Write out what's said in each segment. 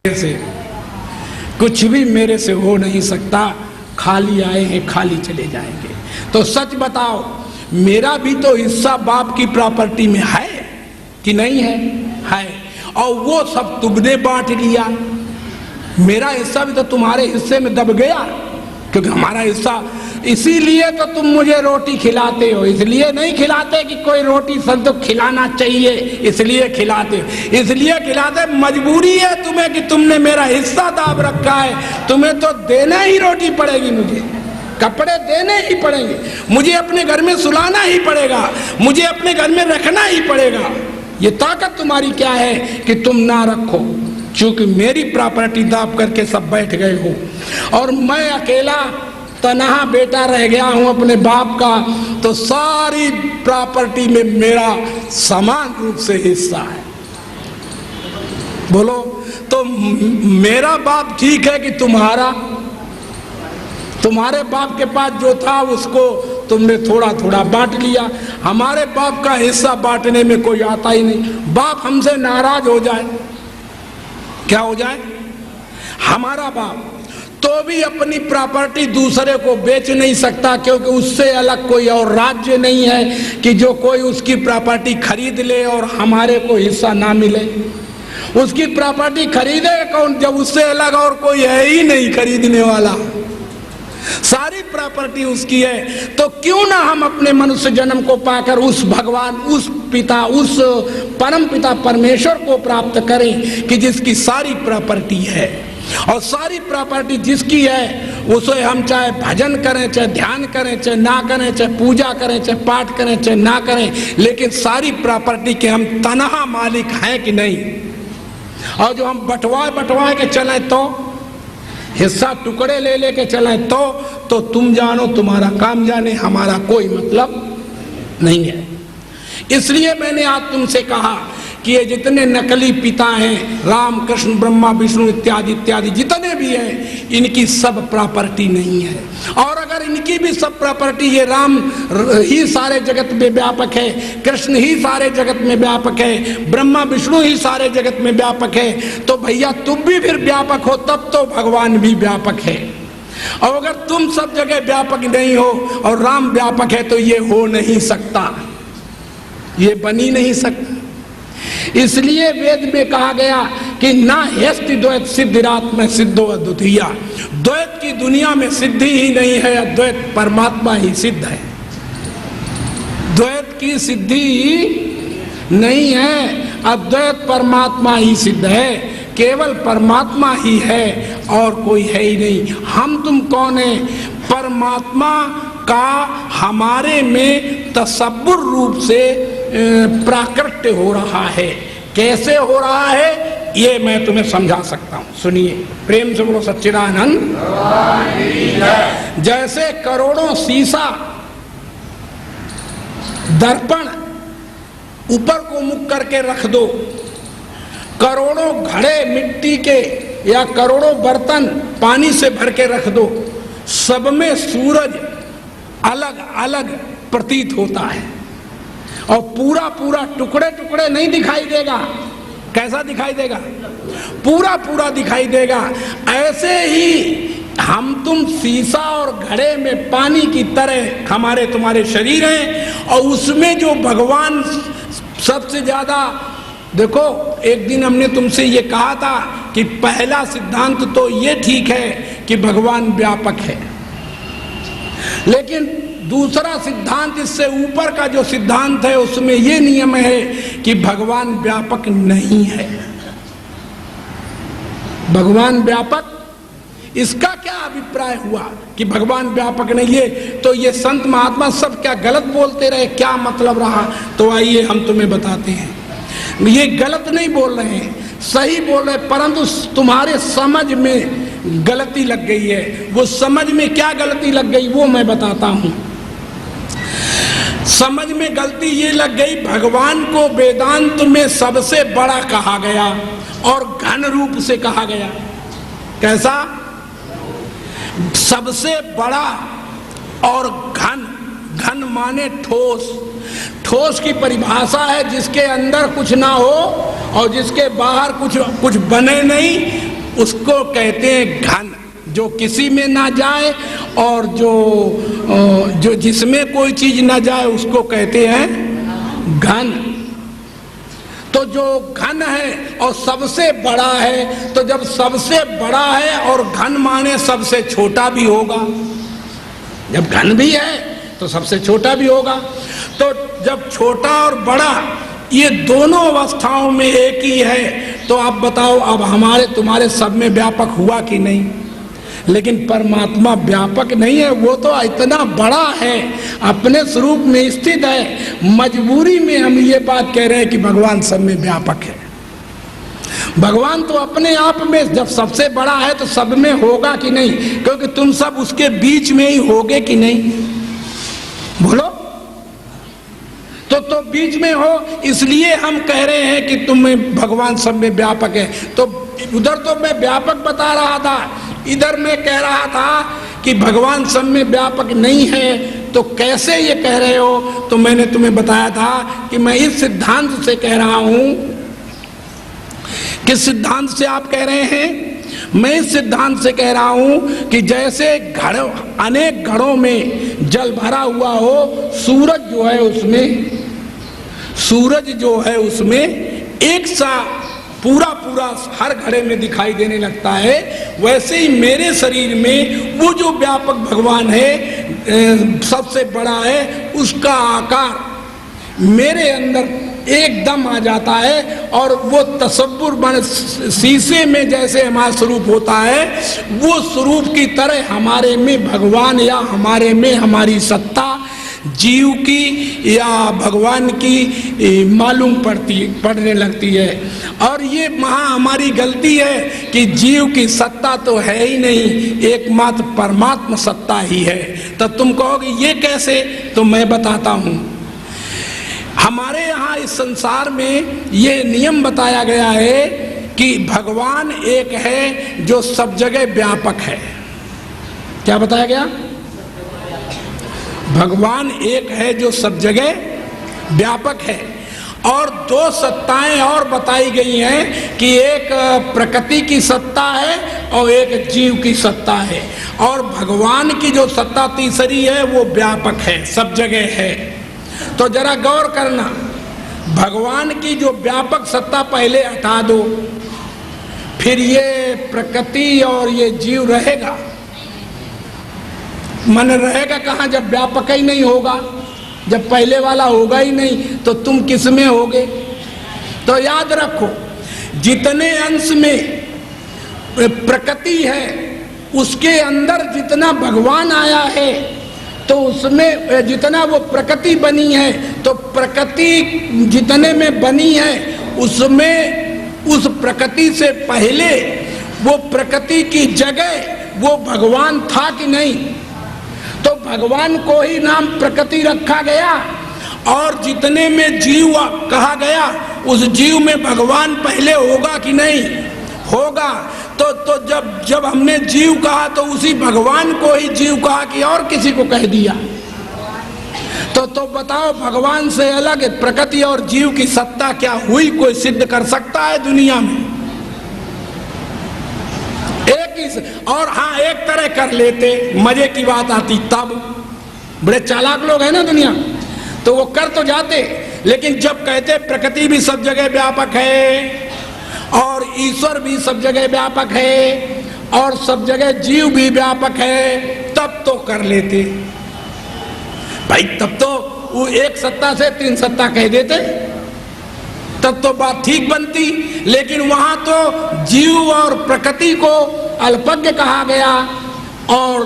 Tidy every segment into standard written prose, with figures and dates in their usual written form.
से कुछ भी मेरे से हो नहीं सकता, खाली आए हैं खाली चले जाएंगे। तो सच बताओ, मेरा भी तो हिस्सा बाप की प्रॉपर्टी में है कि नहीं है? है। और वो सब तुमने बांट लिया, मेरा हिस्सा भी तो तुम्हारे हिस्से में दब गया, क्योंकि हमारा हिस्सा। इसीलिए तो तुम मुझे रोटी खिलाते हो, इसलिए नहीं खिलाते कि कोई रोटी सब तो खिलाना चाहिए, इसलिए खिलाते हो। इसलिए खिलाते, मजबूरी है तुम्हें कि तुमने मेरा हिस्सा दाब रखा है, तुम्हें तो देना ही रोटी पड़ेगी, मुझे कपड़े देने ही पड़ेंगे, मुझे अपने घर में सुलाना ही पड़ेगा, मुझे अपने घर में रखना ही पड़ेगा। ये ताकत तुम्हारी क्या है कि तुम ना रखो, क्योंकि मेरी प्रॉपर्टी दाब करके सब बैठ गए हो और मैं अकेला तनहा बेटा रह गया हूं अपने बाप का, तो सारी प्रॉपर्टी में मेरा समान रूप से हिस्सा है। बोलो, तो मेरा बाप ठीक है कि तुम्हारे बाप के पास जो था उसको तुमने थोड़ा थोड़ा बांट लिया। हमारे बाप का हिस्सा बांटने में कोई आता ही नहीं। बाप हमसे नाराज हो जाए, क्या हो जाए? हमारा बाप तो भी अपनी प्रॉपर्टी दूसरे को बेच नहीं सकता, क्योंकि उससे अलग कोई और राज्य नहीं है कि जो कोई उसकी प्रॉपर्टी खरीद ले और हमारे को हिस्सा ना मिले। उसकी प्रॉपर्टी खरीदे कौन जब उससे अलग और कोई है ही नहीं खरीदने वाला? सारी प्रॉपर्टी उसकी है। तो क्यों ना हम अपने मनुष्य जन्म को पाकर उस भगवान, उस पिता, उस परम पिता परमेश्वर को प्राप्त करें कि जिसकी सारी प्रॉपर्टी है, और सारी प्रॉपर्टी जिसकी है उसे हम चाहे भजन करें, चाहे ध्यान करें, चाहे ना करें, चाहे पूजा करें, चाहे पाठ करें, चाहे ना करें, लेकिन सारी प्रॉपर्टी के हम तनहा मालिक हैं कि नहीं? और जो हम बंटवा के चले, तो हिस्सा टुकड़े ले लेके चले, तो तुम जानो, तुम्हारा काम जाने, हमारा कोई मतलब नहीं है। इसलिए मैंने आज तुमसे कहा कि ये जितने नकली पिता हैं, राम कृष्ण ब्रह्मा विष्णु इत्यादि इत्यादि जितने भी हैं, इनकी सब प्रॉपर्टी नहीं है। और अगर इनकी भी सब प्रॉपर्टी, ये राम ही सारे जगत में व्यापक है, कृष्ण ही सारे जगत में व्यापक है, ब्रह्मा विष्णु ही सारे जगत में व्यापक है, तो भैया तुम भी फिर व्यापक हो, तब तो भगवान भी व्यापक है। और अगर तुम सब जगह व्यापक नहीं हो और राम व्यापक है, तो ये हो नहीं सकता, ये बन ही नहीं सकता। इसलिए वेद में कहा गया कि ना हेस्ति द्वैत सिद्धिरात्म सिद्धो अद्वितीया, द्वैत की दुनिया में सिद्धि ही नहीं है, अद्वैत परमात्मा ही सिद्ध है। द्वैत की सिद्धि नहीं है, अद्वैत परमात्मा ही सिद्ध है, केवल परमात्मा ही है और कोई है ही नहीं। हम तुम कौन है? परमात्मा का हमारे में तसव्वुर रूप से प्राकट्य हो रहा है। कैसे हो रहा है ये मैं तुम्हें समझा सकता हूं, सुनिए प्रेम से बोलो सच्चिदानंद। जैसे करोड़ों शीशा दर्पण ऊपर को मुख करके रख दो, करोड़ों घड़े मिट्टी के या करोड़ों बर्तन पानी से भर के रख दो, सब में सूरज अलग अलग प्रतीत होता है और पूरा पूरा टुकड़े टुकड़े नहीं दिखाई देगा। कैसा दिखाई देगा? पूरा पूरा दिखाई देगा। ऐसे ही हम तुम शीशा और घड़े में पानी की तरह हमारे तुम्हारे शरीर हैं, और उसमें जो भगवान सबसे ज्यादा, देखो एक दिन हमने तुमसे ये कहा था कि पहला सिद्धांत तो ये ठीक है कि भगवान व्यापक है, लेकिन दूसरा सिद्धांत, इससे ऊपर का जो सिद्धांत है, उसमें ये नियम है कि भगवान व्यापक नहीं है। भगवान व्यापक, इसका क्या अभिप्राय हुआ कि भगवान व्यापक नहीं है? तो ये संत महात्मा सब क्या गलत बोलते रहे, क्या मतलब रहा? तो आइए हम तुम्हें बताते हैं। ये गलत नहीं बोल रहे हैं, सही बोल रहे, परंतु तुम्हारे समझ में गलती लग गई है। वो समझ में क्या गलती लग गई वो मैं बताता हूं। समझ में गलती ये लग गई, भगवान को वेदांत में सबसे बड़ा कहा गया और घन रूप से कहा गया। कैसा? सबसे बड़ा और घन। घन माने ठोस। ठोस की परिभाषा है जिसके अंदर कुछ ना हो और जिसके बाहर कुछ बने नहीं, उसको कहते हैं घन, जो किसी में ना जाए और जो जिसमें कोई चीज ना जाए उसको कहते हैं घन। तो जो घन है और सबसे बड़ा है, तो जब सबसे बड़ा है और घन माने सबसे छोटा भी होगा, जब घन भी है तो सबसे छोटा भी होगा। तो जब छोटा और बड़ा ये दोनों अवस्थाओं में एक ही है, तो आप बताओ अब हमारे तुम्हारे सब में व्यापक हुआ कि नहीं? लेकिन परमात्मा व्यापक नहीं है, वो तो इतना बड़ा है, अपने स्वरूप में स्थित है। मजबूरी में हम ये बात कह रहे हैं कि भगवान सब में व्यापक है। भगवान तो अपने आप में जब सबसे बड़ा है तो सब में होगा कि नहीं? क्योंकि तुम सब उसके बीच में ही होगे कि नहीं? बोलो। तो बीच में हो, इसलिए हम कह रहे हैं कि तुम्हें भगवान सब में व्यापक है। तो उधर तो मैं व्यापक बता रहा था, इधर मैं कह रहा था कि भगवान सब में व्यापक नहीं है। तो कैसे ये कह रहे हो? तो मैंने तुम्हें बताया था कि मैं इस सिद्धांत से कह रहा हूं। किस सिद्धांत से आप कह रहे हैं? मैं इस सिद्धांत से कह रहा हूं कि जैसे घड़ों, अनेक घड़ों में जल भरा हुआ हो, सूरज जो है उसमें एक सा पूरा हर घड़े में दिखाई देने लगता है। वैसे ही मेरे शरीर में वो जो व्यापक भगवान है, सबसे बड़ा है, उसका आकार मेरे अंदर एकदम आ जाता है। और वो तसव्वुर बन शीशे में जैसे हमारा स्वरूप होता है, वो स्वरूप की तरह हमारे में भगवान या हमारे में हमारी सत्ता जीव की या भगवान की मालूम पड़ने लगती है। और ये हमारी गलती है कि जीव की सत्ता तो है ही नहीं, एकमात्र परमात्मा सत्ता ही है। तो तुम कहोगे ये कैसे? तो मैं बताता हूँ। हमारे यहाँ इस संसार में ये नियम बताया गया है कि भगवान एक है जो सब जगह व्यापक है। क्या बताया गया? भगवान एक है जो सब जगह व्यापक है। और दो सत्ताएं और बताई गई हैं कि एक प्रकृति की सत्ता है और एक जीव की सत्ता है। और भगवान की जो सत्ता तीसरी है वो व्यापक है, सब जगह है। तो जरा गौर करना, भगवान की जो व्यापक सत्ता पहले हटा दो, फिर ये प्रकृति और ये जीव रहेगा? मन रहेगा कहाँ जब व्यापक ही नहीं होगा? जब पहले वाला होगा ही नहीं तो तुम किस में होगे? तो याद रखो, जितने अंश में प्रकृति है उसके अंदर जितना भगवान आया है, तो उसमें जितना वो प्रकृति बनी है, तो प्रकृति जितने में बनी है उसमें उस प्रकृति से पहले वो प्रकृति की जगह वो भगवान था कि नहीं? तो भगवान को ही नाम प्रकृति रखा गया। और जितने में जीव कहा गया, उस जीव में भगवान पहले होगा कि नहीं? होगा। तो जब हमने जीव कहा तो उसी भगवान को ही जीव कहा कि और किसी को कह दिया? तो बताओ, भगवान से अलग प्रकृति और जीव की सत्ता क्या हुई? कोई सिद्ध कर सकता है दुनिया में? एक ही। और हाँ, एक तरह कर लेते, मजे की बात आती तब। बड़े चालाक लोग हैं ना दुनिया, तो वो कर तो जाते, लेकिन जब कहते प्रकृति भी सब जगह व्यापक है और ईश्वर भी सब जगह व्यापक है और सब जगह जीव भी व्यापक है, तब तो कर लेते भाई। तब तो वो एक सत्ता से तीन सत्ता कह देते, तब तो बात ठीक बनती। लेकिन वहां तो जीव और प्रकृति को अल्पज्ञ कहा गया और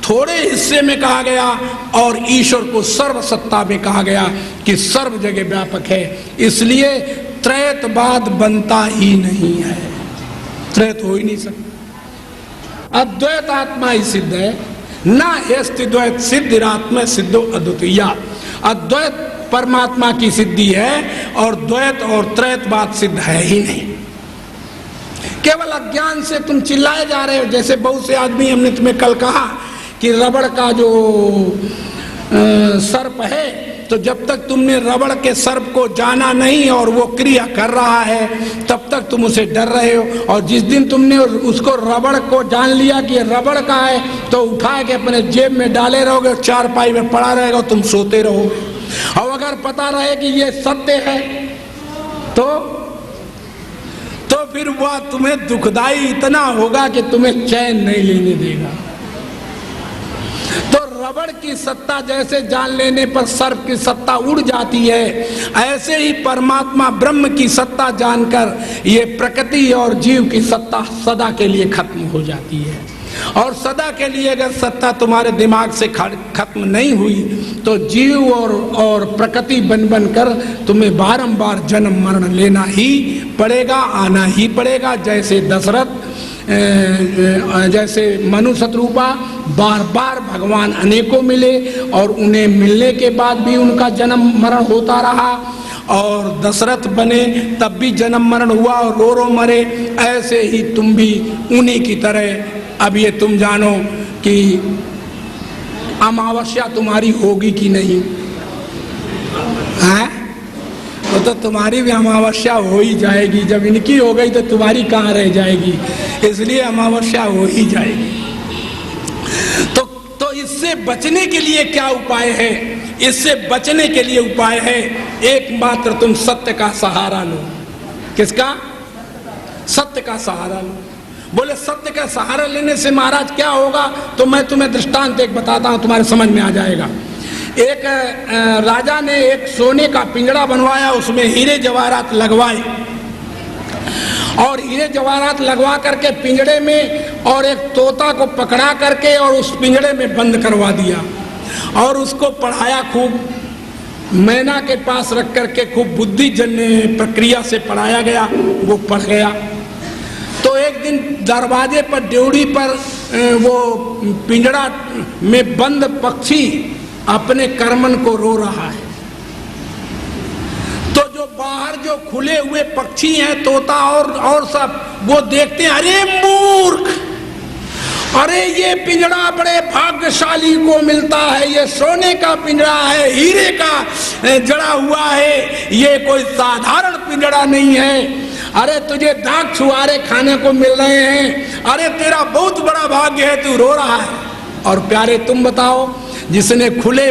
थोड़े हिस्से में कहा गया, और ईश्वर को सर्व सत्ता में कहा गया कि सर्व जगह व्यापक है। इसलिए त्रैतवाद बनता ही नहीं है, त्रैत हो ही नहीं सकता। अद्वैत आत्मा ही सिद्ध है, ना हेस्ति द्वैत सिद्धिरात्मा सिद्धो अद्वितीया। अद्वैत परमात्मा की सिद्धि है और द्वैत और त्रैतवाद सिद्ध है ही नहीं। केवल अज्ञान से तुम चिल्लाए जा रहे हो। जैसे बहुत से आदमी, हमने तुम्हें कल कहा कि रबड़ का जो सर्प है तो जब तक तुमने रबड़ के सर्प को जाना नहीं और वो क्रिया कर रहा है तब तक तुम उसे डर रहे हो, और जिस दिन तुमने उसको रबड़ को जान लिया कि ये रबड़ का है तो उठा के अपने जेब में डाले रहोगे, चारपाई में पड़ा रहेगा, तुम सोते रहोगे। और अगर पता रहे कि ये सत्य है तो फिर वह तुम्हें दुखदाई इतना होगा कि तुम्हें चैन नहीं लेने देगा। तो रबड़ की सत्ता जैसे जान लेने पर सर्प की सत्ता उड़ जाती है, ऐसे ही परमात्मा ब्रह्म की सत्ता जानकर ये प्रकृति और जीव की सत्ता सदा के लिए खत्म हो जाती है। और सदा के लिए अगर सत्ता तुम्हारे दिमाग से खत्म नहीं हुई तो जीव और प्रकृति बन बन कर तुम्हें बारंबार जन्म मरण लेना ही पड़ेगा, आना ही पड़ेगा। जैसे दशरथ, जैसे मनु शत्रुपा बार बार भगवान अनेकों मिले और उन्हें मिलने के बाद भी उनका जन्म मरण होता रहा, और दशरथ बने तब भी जन्म मरण हुआ और रो रो मरे। ऐसे ही तुम भी उन्हीं की तरह अब ये तुम जानो कि अमावस्या तुम्हारी होगी कि नहीं है, तो तुम्हारी भी अमावस्या हो ही जाएगी। जब इनकी हो गई तो तुम्हारी कहाँ रह जाएगी, इसलिए अमावस्या हो ही जाएगी। तो इससे बचने के लिए क्या उपाय है? इससे बचने के लिए उपाय है एकमात्र तुम सत्य का सहारा लो। किसका? सत्य का सहारा लो। बोले सत्य का सहारा लेने से महाराज क्या होगा? तो मैं तुम्हें दृष्टांत एक बताता हूं, तुम्हारे समझ में आ जाएगा। एक राजा ने एक सोने का पिंजरा बनवाया, उसमें हीरे जवाहरात लगवाए और हीरे जवाहरात लगवा करके पिंजरे में और एक तोता को पकड़ा करके और उस पिंजरे में बंद करवा दिया और उसको पढ़ाया खूब। मैना के पास रख करके खूब बुद्धिजन्य प्रक्रिया से पढ़ाया गया, वो पढ़ गया। तो एक दिन दरवाजे पर ड्योढ़ी पर वो पिंजरा में बंद पक्षी अपने कर्मन को रो रहा है। तो जो बाहर जो खुले हुए पक्षी हैं, तोता और सब, वो देखते हैं, अरे मूर्ख, अरे ये पिंजरा बड़े भाग्यशाली को मिलता है, ये सोने का पिंजरा है, हीरे का जड़ा हुआ है, ये कोई साधारण पिंजरा नहीं है। अरे तुझे दाग छुआरे खाने को मिल रहे हैं, अरे तेरा बहुत बड़ा भाग्य है, तू रो रहा है। और प्यारे तुम बताओ, जिसने खुले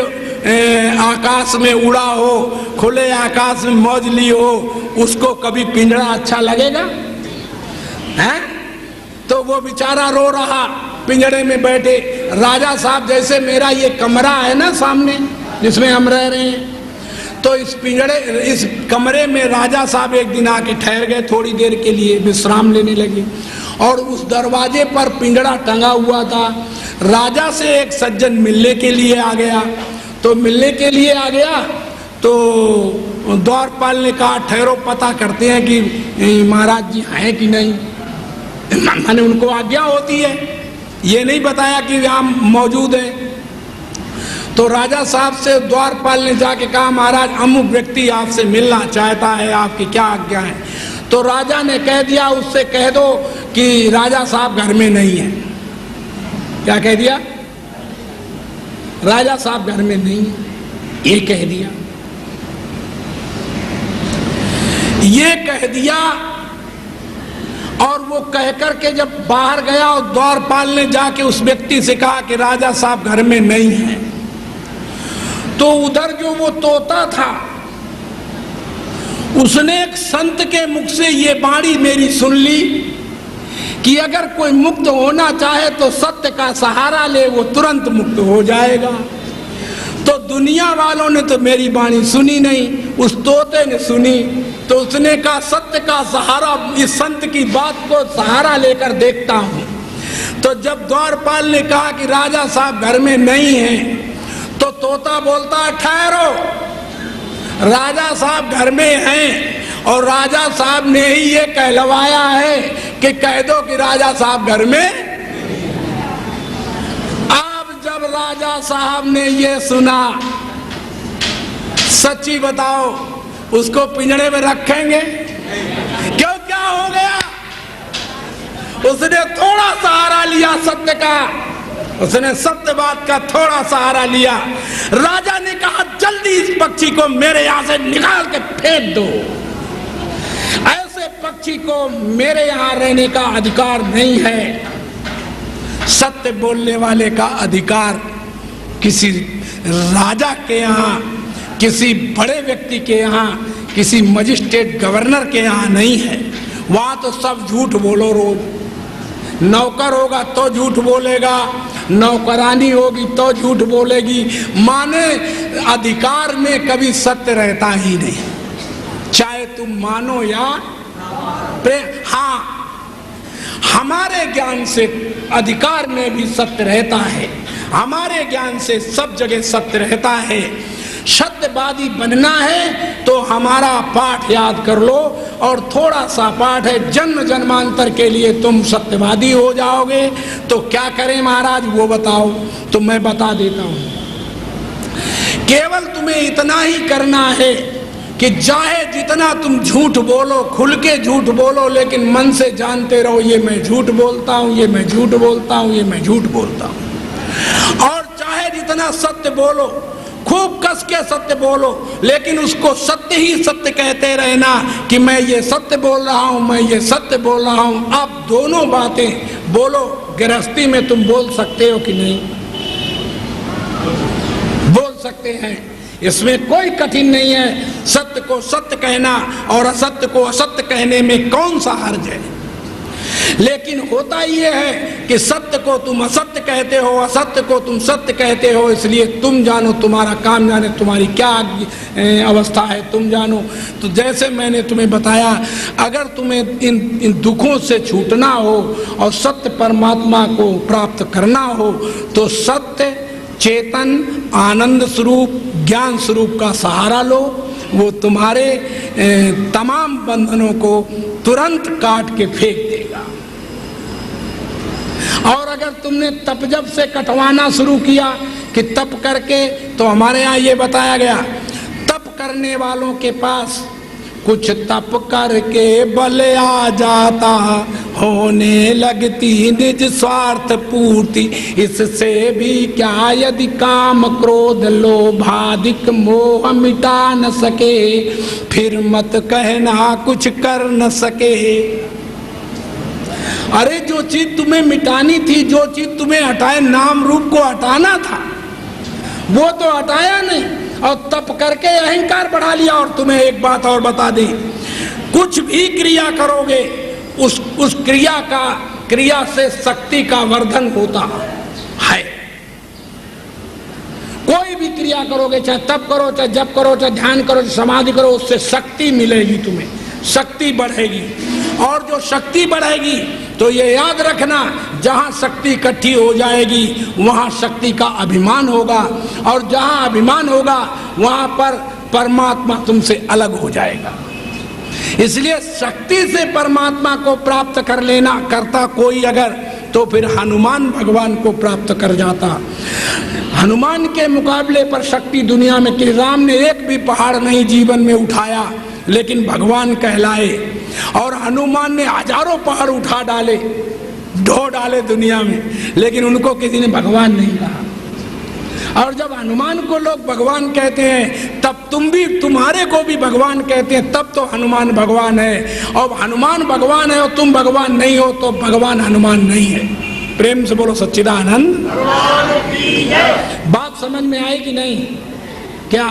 आकाश में उड़ा हो, खुले आकाश में मौज ली हो, उसको कभी पिंजरा अच्छा लगेगा? हैं? तो वो बेचारा रो रहा पिंजरे में बैठे। राजा साहब, जैसे मेरा ये कमरा है ना सामने जिसमें हम रह रहे हैं, तो इस कमरे में राजा साहब एक दिन आके ठहर गए, थोड़ी देर के लिए विश्राम लेने लगे और उस दरवाजे पर पिंजरा टंगा हुआ था। राजा से एक सज्जन मिलने के लिए आ गया, तो मिलने के लिए आ गया तो द्वारपाल ने कहा, ठहरो पता करते हैं कि महाराज जी हैं कि नहीं। मैंने उनको आज्ञा होती है, ये नहीं बताया कि यहाँ मौजूद है। तो राजा साहब से द्वारपाल ने जाके कहा, महाराज अमुक व्यक्ति आपसे मिलना चाहता है, आपकी क्या आज्ञा है? तो राजा ने कह दिया, उससे कह दो कि राजा साहब घर में नहीं है। क्या कह दिया? राजा साहब घर में नहीं है, ये कह दिया। ये कह दिया और वो कह करके जब बाहर गया और द्वारपाल ने जाके उस व्यक्ति से कहा कि राजा साहब घर में नहीं है, तो उधर जो वो तोता था उसने एक संत के मुख से ये वाणी मेरी सुन ली कि अगर कोई मुक्त होना चाहे तो सत्य का सहारा ले, वो तुरंत मुक्त हो जाएगा। तो दुनिया वालों ने तो मेरी वाणी सुनी नहीं, उस तोते ने सुनी। तो उसने कहा, सत्य का सहारा, इस संत की बात को सहारा लेकर देखता हूं। तो जब द्वारपाल ने कहा कि राजा साहब घर में नहीं है, तो तोता बोलता है, ठहरो, राजा साहब घर में हैं और राजा साहब ने ही ये कहलवाया है कि कह दो कि राजा साहब घर में। अब जब राजा साहब ने ये सुना, सच्ची बताओ, उसको पिंजरे में रखेंगे? क्यों, क्या हो गया? उसने थोड़ा सहारा लिया सत्य का उसने सत्यवाद का थोड़ा सहारा लिया। राजा ने कहा जल्दी इस पक्षी को मेरे यहां से निकाल के फेंक दो। ऐसे पक्षी को मेरे यहां रहने का अधिकार नहीं है। सत्य बोलने वाले का अधिकार किसी राजा के यहाँ, किसी बड़े व्यक्ति के यहाँ, किसी मजिस्ट्रेट गवर्नर के यहाँ नहीं है। वहां तो सब झूठ बोलो रोज। नौकर होगा तो झूठ बोलेगा, नौकरानी होगी तो झूठ बोलेगी। माने अधिकार में कभी सत्य रहता ही नहीं, चाहे तुम मानो या हाँ, हमारे ज्ञान से अधिकार में भी सत्य रहता है। हमारे ज्ञान से सब जगह सत्य रहता है। सत्यवादी बनना है तो हमारा पाठ याद कर लो, और थोड़ा सा पाठ है, जन्म जन्मांतर के लिए तुम सत्यवादी हो जाओगे। तो क्या करें महाराज वो बताओ? तो मैं बता देता हूं। केवल तुम्हें इतना ही करना है कि चाहे जितना तुम झूठ बोलो, खुल के झूठ बोलो, लेकिन मन से जानते रहो ये मैं झूठ बोलता हूं, ये मैं झूठ बोलता हूं, ये मैं झूठ बोलता हूं। और चाहे जितना सत्य बोलो, खूब कस के सत्य बोलो, लेकिन उसको सत्य ही सत्य कहते रहना कि मैं ये सत्य बोल रहा हूं, मैं ये सत्य बोल रहा हूं। आप दोनों बातें बोलो। गृहस्थी में तुम बोल सकते हो कि नहीं? बोल सकते हैं, इसमें कोई कठिन नहीं है। सत्य को सत्य कहना और असत्य को असत्य कहने में कौन सा हर्ज है? लेकिन होता यह है कि सत्य को तुम असत्य कहते हो, असत्य को तुम सत्य कहते हो, इसलिए तुम जानो, तुम्हारा काम जाने, तुम्हारी क्या अवस्था है तुम जानो। तो जैसे मैंने तुम्हें बताया, अगर तुम्हें इन दुखों से छूटना हो और सत्य परमात्मा को प्राप्त करना हो, तो सत्य चेतन आनंद स्वरूप ज्ञान स्वरूप का सहारा लो। वो तुम्हारे तमाम बंधनों को तुरंत काट के फेंक देगा। और अगर तुमने तप जप से कटवाना शुरू किया कि तप करके, तो हमारे यहाँ ये बताया गया, तप करने वालों के पास कुछ तप करके बल आ जाता, होने लगती निज स्वार्थ पूर्ति। इससे भी क्या यदि काम क्रोध लोभादिक मोह मिटा न सके, फिर मत कहना कुछ कर न सके। अरे जो चीज तुम्हें मिटानी थी, जो चीज तुम्हें हटाए, नाम रूप को हटाना था, वो तो हटाया नहीं, और तप करके अहंकार बढ़ा लिया। और तुम्हें एक बात और बता दें, कुछ भी क्रिया करोगे, उस क्रिया से शक्ति का वर्धन होता है। कोई भी क्रिया करोगे, चाहे तप करो, चाहे जप करो, चाहे ध्यान करो, चाहे समाधि करो, उससे शक्ति मिलेगी, तुम्हें शक्ति बढ़ेगी। और जो शक्ति बढ़ेगी तो ये याद रखना, जहां शक्ति इकट्ठी हो जाएगी वहां शक्ति का अभिमान होगा, और जहां अभिमान होगा वहां पर परमात्मा तुमसे अलग हो जाएगा। इसलिए शक्ति से परमात्मा को प्राप्त कर लेना करता कोई अगर, तो फिर हनुमान भगवान को प्राप्त कर जाता। हनुमान के मुकाबले पर शक्ति दुनिया में कि राम ने एक भी पहाड़ नहीं जीवन में उठाया, लेकिन भगवान कहलाए। और हनुमान ने हजारों पहाड़ उठा डाले, ढो डाले दुनिया में, लेकिन उनको किसी ने भगवान नहीं कहा। और जब हनुमान को लोग भगवान कहते हैं, तब तुम्हारे को भी भगवान कहते हैं, तब तो हनुमान भगवान है। और हनुमान भगवान है और तुम भगवान नहीं हो, तो भगवान हनुमान नहीं है। प्रेम से बोलो सच्चिदानंद। बात समझ में आई कि नहीं? क्या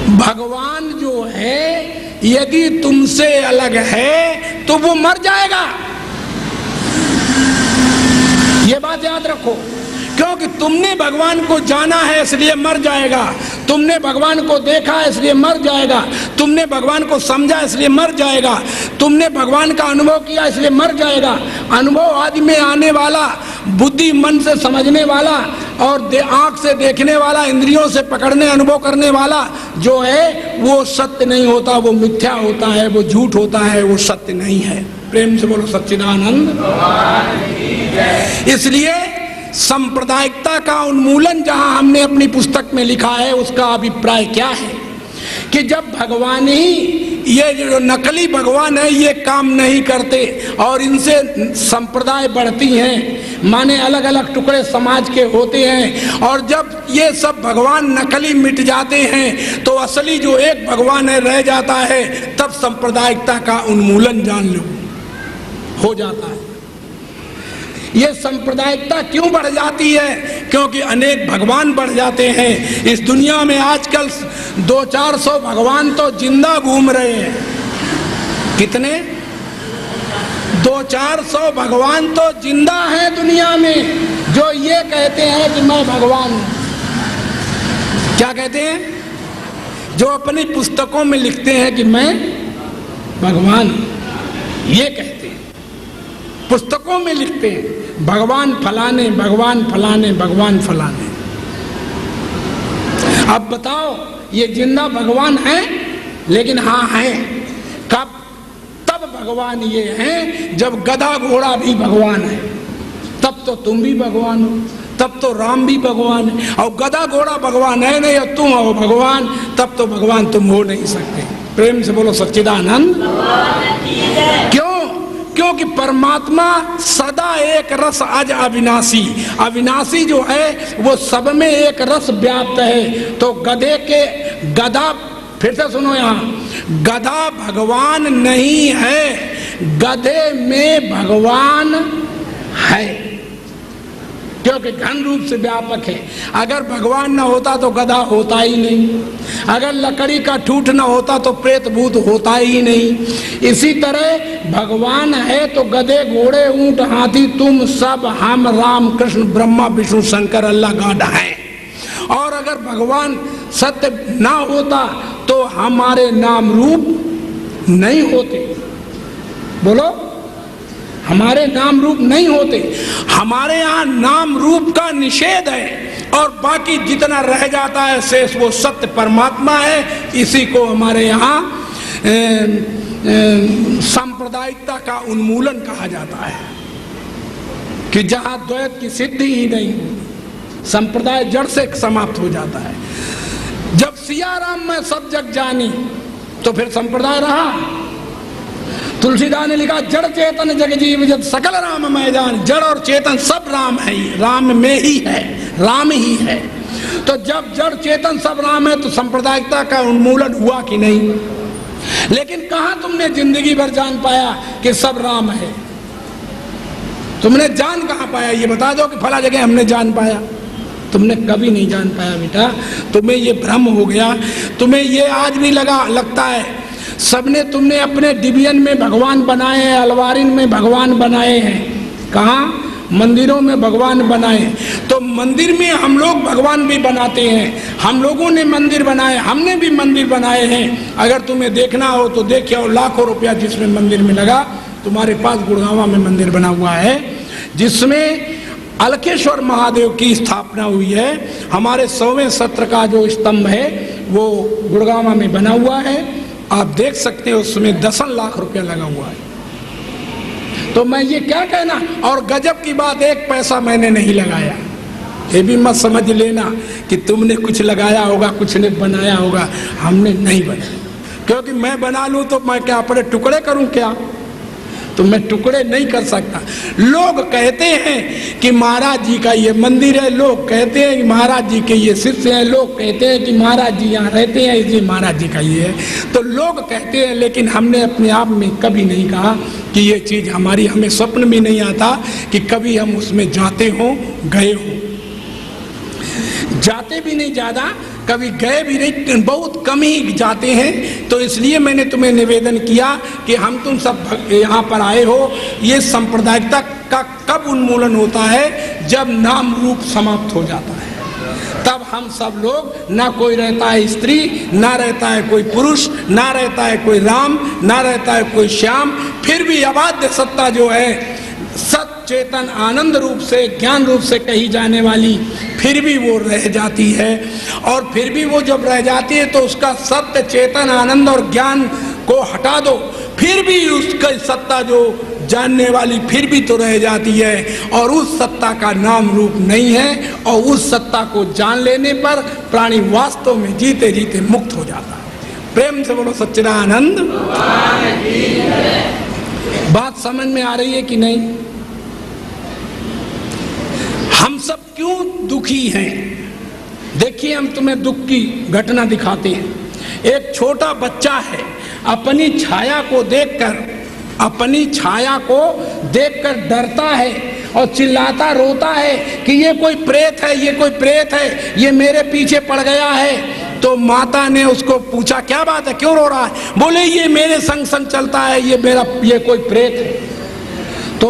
भगवान जो है यदि तुमसे अलग है तो वो मर जाएगा, ये बात याद रखो। क्योंकि तुमने भगवान को जाना है इसलिए मर जाएगा, तुमने भगवान को देखा है इसलिए मर जाएगा, तुमने भगवान को समझा इसलिए मर जाएगा, तुमने भगवान का अनुभव किया इसलिए मर जाएगा। अनुभव आदि में आने वाला, बुद्धि मन से समझने वाला और आंख से देखने वाला, इंद्रियों से पकड़ने अनुभव करने वाला जो है वो सत्य नहीं होता, वो मिथ्या होता है, वो झूठ होता है, वो सत्य नहीं है। प्रेम से बोलो सच्चिदानंद। इसलिए सांप्रदायिकता का उन्मूलन जहां हमने अपनी पुस्तक में लिखा है, उसका अभिप्राय क्या है कि जब भगवान ही, ये जो नकली भगवान है ये काम नहीं करते, और इनसे संप्रदाय बढ़ती हैं, माने अलग अलग टुकड़े समाज के होते हैं। और जब ये सब भगवान नकली मिट जाते हैं तो असली जो एक भगवान है रह जाता है, तब सांप्रदायिकता का उन्मूलन जान लो हो जाता है। ये सांप्रदायिकता क्यों बढ़ जाती है? क्योंकि अनेक भगवान बढ़ जाते हैं। इस दुनिया में आजकल 200-400 भगवान तो जिंदा घूम रहे हैं। कितने? 200-400 भगवान तो जिंदा हैं दुनिया में, जो ये कहते हैं कि मैं भगवान हूं। क्या कहते हैं? जो अपनी पुस्तकों में लिखते हैं कि मैं भगवान हूं, ये कहते हैं, पुस्तकों में लिखते हैं भगवान फलाने, भगवान फलाने, भगवान फलाने। अब बताओ, ये जिंदा भगवान है? लेकिन हाँ है। कब? तब भगवान ये हैं जब गधा घोड़ा भी भगवान है। तब तो तुम भी भगवान हो, तब तो राम भी भगवान है। और गधा घोड़ा भगवान है नहीं और तुम हो भगवान, तब तो भगवान तुम हो नहीं सकते। प्रेम से बोलो सच्चिदानंद। क्यों? क्योंकि परमात्मा सदा एक रस अज अविनाशी। अविनाशी जो है वो सब में एक रस व्याप्त है। तो गधे के गधा, फिर से सुनो, यहाँ गधा भगवान नहीं है, गधे में भगवान है, क्योंकि घन रूप से व्यापक है। अगर भगवान न होता तो गधा होता ही नहीं, अगर लकड़ी का ठूठ न होता तो प्रेत भूत होता ही नहीं। इसी तरह भगवान है तो गधे घोड़े ऊंट हाथी तुम सब, हम राम कृष्ण ब्रह्मा विष्णु शंकर अल्लाह गॉड हैं। और अगर भगवान सत्य ना होता तो हमारे नाम रूप नहीं होते। बोलो, हमारे नाम रूप नहीं होते। हमारे यहाँ नाम रूप का निषेध है और बाकी जितना रह जाता है शेष वो सत्य परमात्मा है। इसी को हमारे यहाँ सांप्रदायिकता का उन्मूलन कहा जाता है कि जहाँ द्वैत की सिद्धि ही नहीं होती, संप्रदाय जड़ से समाप्त हो जाता है। जब सिया राम में सब जग जानी तो फिर संप्रदाय रहा। तुलसीदास ने लिखा, जड़ चेतन जग जीव जब सकल राम मैं जान। जड़ और चेतन सब राम है, राम में ही है, राम ही है। तो जब जड़ चेतन सब राम है तो सांप्रदायिकता का उन्मूलन हुआ कि नहीं? लेकिन कहाँ तुमने जिंदगी भर जान पाया कि सब राम है? तुमने जान कहाँ पाया? ये बता दो कि फला जगह हमने जान पाया। तुमने कभी नहीं जान पाया बेटा। तुम्हें ये भ्रम हो गया। तुम्हें ये आज भी लगता है। सबने तुमने अपने डिवीजन में भगवान बनाए हैं, अलवारिन में भगवान बनाए हैं। कहाँ? मंदिरों में भगवान बनाए। तो मंदिर में हम लोग भगवान भी बनाते हैं। हम लोगों ने मंदिर बनाए, हमने भी मंदिर बनाए हैं। अगर तुम्हें देखना हो तो देखिए, और लाखों रुपया जिसमें मंदिर में लगा। तुम्हारे पास गुड़गांव में मंदिर बना हुआ है जिसमें अलकेश्वर महादेव की स्थापना हुई है। हमारे 100वें सत्र का जो स्तंभ है वो गुड़गांव में बना हुआ है। आप देख सकते हो, उसमें 10 लाख रुपया लगा हुआ है। तो मैं ये क्या कहना, और गजब की बात, 1 पैसा मैंने नहीं लगाया। ये भी मत समझ लेना कि तुमने कुछ लगाया होगा, कुछ ने बनाया होगा। हमने नहीं बनाया, क्योंकि मैं बना लूं तो मैं क्या अपने टुकड़े करूं क्या? तो मैं टुकड़े नहीं कर सकता। लोग कहते हैं कि महाराज जी का ये मंदिर है, लोग कहते हैं कि महाराज जी के ये शिष्य हैं, लोग कहते हैं कि महाराज जी यहाँ रहते हैं इसलिए महाराज जी का ये है। तो लोग कहते हैं, लेकिन हमने अपने आप में कभी नहीं कहा कि ये चीज़ हमारी। हमें स्वप्न भी नहीं आता कि कभी हम उसमें जाते हों, गए हों। जाते भी नहीं ज़्यादा, कभी गए भी नहीं, बहुत कम ही जाते हैं। तो इसलिए मैंने तुम्हें निवेदन किया कि हम तुम सब यहाँ पर आए हो। ये सांप्रदायिकता का कब उन्मूलन होता है? जब नाम रूप समाप्त हो जाता है। तब हम सब लोग, ना कोई रहता है स्त्री, ना रहता है कोई पुरुष, ना रहता है कोई राम, ना रहता है कोई श्याम। फिर भी अबाध्य सत्ता जो है, सत चेतन आनंद रूप से, ज्ञान रूप से कही जाने वाली, फिर भी वो रह जाती है। और फिर भी वो जब रह जाती है तो उसका सत्य चेतन आनंद और ज्ञान को हटा दो, फिर भी उसका सत्ता जो जानने वाली फिर भी तो रह जाती है। और उस सत्ता का नाम रूप नहीं है। और उस सत्ता को जान लेने पर प्राणी वास्तव में जीते जीते मुक्त हो जाता है। प्रेम से बोलो सच्चिदानंद। बात समझ में आ रही है कि नहीं? हम सब क्यों दुखी हैं? देखिए, हम तुम्हें दुख की घटना दिखाते हैं। एक छोटा बच्चा है, अपनी छाया को देखकर डरता है और चिल्लाता रोता है कि ये कोई प्रेत है, ये कोई प्रेत है, ये मेरे पीछे पड़ गया है। तो माता ने उसको पूछा, क्या बात है, क्यों रो रहा है? बोले, ये मेरे संग संग चलता है, ये कोई प्रेत है। तो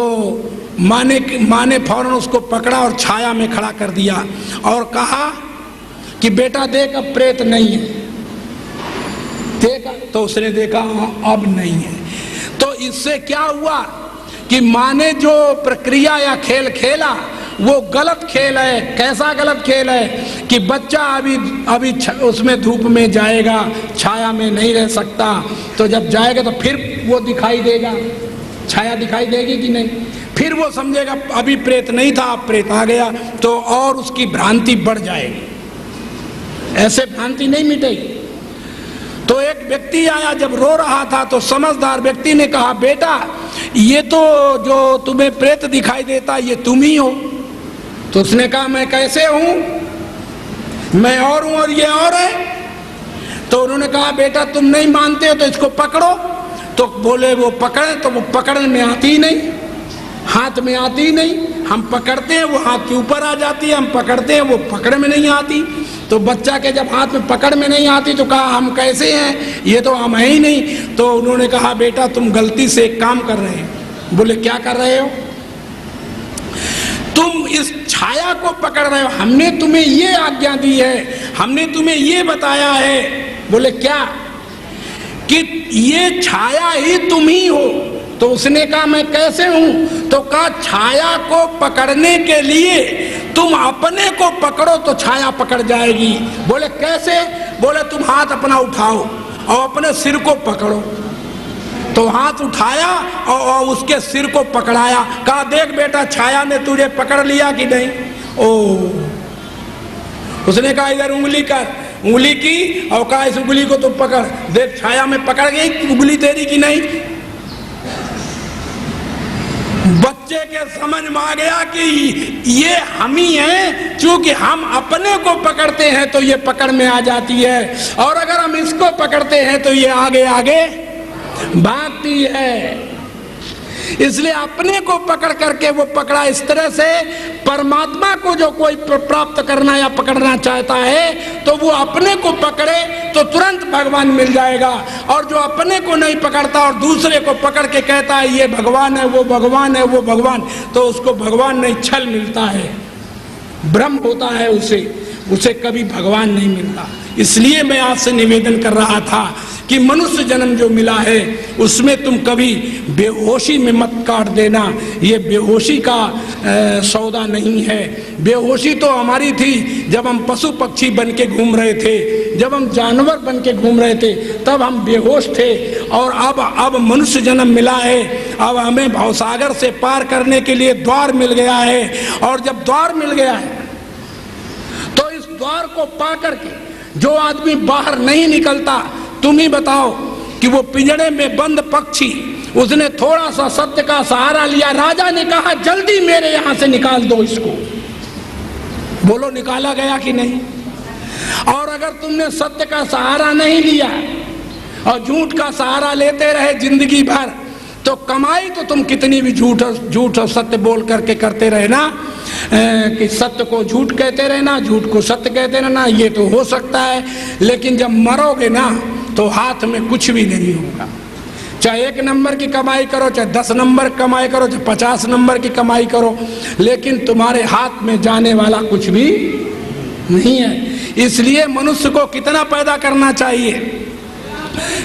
माँ ने फौरन उसको पकड़ा और छाया में खड़ा कर दिया और कहा कि बेटा देख, अब प्रेत नहीं है। देखा तो उसने देखा, अब नहीं है। तो इससे क्या हुआ कि माँ ने जो प्रक्रिया या खेल खेला वो गलत खेल है। कैसा गलत खेल है कि बच्चा अभी उसमें धूप में जाएगा, छाया में नहीं रह सकता। तो जब जाएगा तो फिर वो दिखाई देगा, छाया दिखाई देगी कि नहीं? फिर वो समझेगा अभी प्रेत नहीं था, अब प्रेत आ गया, तो और उसकी भ्रांति बढ़ जाएगी। ऐसे भ्रांति नहीं मिटेगी। तो एक व्यक्ति आया, जब रो रहा था तो समझदार व्यक्ति ने कहा, बेटा ये तो जो तुम्हें प्रेत दिखाई देता ये तुम ही हो। तो उसने कहा, मैं कैसे हूं? मैं और हूं और ये और है। तो उन्होंने कहा, बेटा तुम नहीं मानते हो तो इसको पकड़ो। तो बोले वो पकड़े, तो वो पकड़ने में आती ही नहीं, हाथ में आती ही नहीं। हम पकड़ते हैं वो हाथ के ऊपर आ जाती है, हम पकड़ते हैं वो पकड़ में नहीं आती। तो बच्चा के जब हाथ में पकड़ में नहीं आती तो कहा, हम कैसे हैं, ये तो हम है ही नहीं। तो उन्होंने कहा, बेटा तुम गलती से एक काम कर रहे हो। बोले, क्या कर रहे हो? तुम इस छाया को पकड़ रहे हो। हमने तुम्हें ये आज्ञा दी है, हमने तुम्हें ये बताया है। बोले, क्या? कि ये छाया ही तुम ही हो। तो उसने कहा, मैं कैसे हूं? तो कहा, छाया को पकड़ने के लिए तुम अपने को पकड़ो तो छाया पकड़ जाएगी। बोले, कैसे? बोले, तुम हाथ अपना उठाओ और अपने सिर को पकड़ो। तो हाथ उठाया और उसके सिर को पकड़ाया। कहा, देख बेटा, छाया ने तुझे पकड़ लिया कि नहीं? ओ, उसने कहा, इधर उंगली कर। उंगली की और कहा, इस उंगली को तुम पकड़। देख, छाया में पकड़ गई उंगली तेरी की नहीं? बच्चे के समझ में आ गया कि ये हम ही हैं। चूंकि हम अपने को पकड़ते हैं तो ये पकड़ में आ जाती है, और अगर हम इसको पकड़ते हैं तो ये आगे आगे भागती है। इसलिए अपने को पकड़ करके वो पकड़ा। इस तरह से परमात्मा को जो कोई प्राप्त करना या पकड़ना चाहता है तो वो अपने को पकड़े तो तुरंत भगवान मिल जाएगा। और जो अपने को नहीं पकड़ता और दूसरे को पकड़ के कहता है ये भगवान है, वो भगवान है, वो भगवान, तो उसको भगवान नहीं, छल मिलता है, भ्रम होता है, उसे कभी भगवान नहीं मिलता। इसलिए मैं आपसे निवेदन कर रहा था कि मनुष्य जन्म जो मिला है उसमें तुम कभी बेहोशी में मत काट देना। ये बेहोशी का सौदा नहीं है। बेहोशी तो हमारी थी जब हम पशु पक्षी बन के घूम रहे थे, जब हम जानवर बन के घूम रहे थे तब हम बेहोश थे। और अब मनुष्य जन्म मिला है, अब हमें भवसागर से पार करने के लिए द्वार मिल गया है। और जब द्वार मिल गया है तो इस द्वार को पा करके जो आदमी बाहर नहीं निकलता, तुम ही बताओ कि वो पिंजड़े में बंद पक्षी, उसने थोड़ा सा सत्य का सहारा लिया। राजा ने कहा, जल्दी मेरे यहां से निकाल दो इसको। बोलो, निकाला गया कि नहीं? और अगर तुमने सत्य का सहारा नहीं लिया और झूठ का सहारा लेते रहे जिंदगी भर, तो कमाई तो तुम कितनी भी झूठ और सत्य बोल करके करते रहे ना, कि सत्य को झूठ कहते रहना, झूठ को सत्य कहते रहना, ये तो हो सकता है। लेकिन जब मरोगे ना तो हाथ में कुछ भी नहीं होगा। चाहे 1 नंबर की कमाई करो, चाहे 10 नंबर कमाई करो, चाहे 50 नंबर की कमाई करो, लेकिन तुम्हारे हाथ में जाने वाला कुछ भी नहीं है। इसलिए मनुष्य को कितना पैदा करना चाहिए,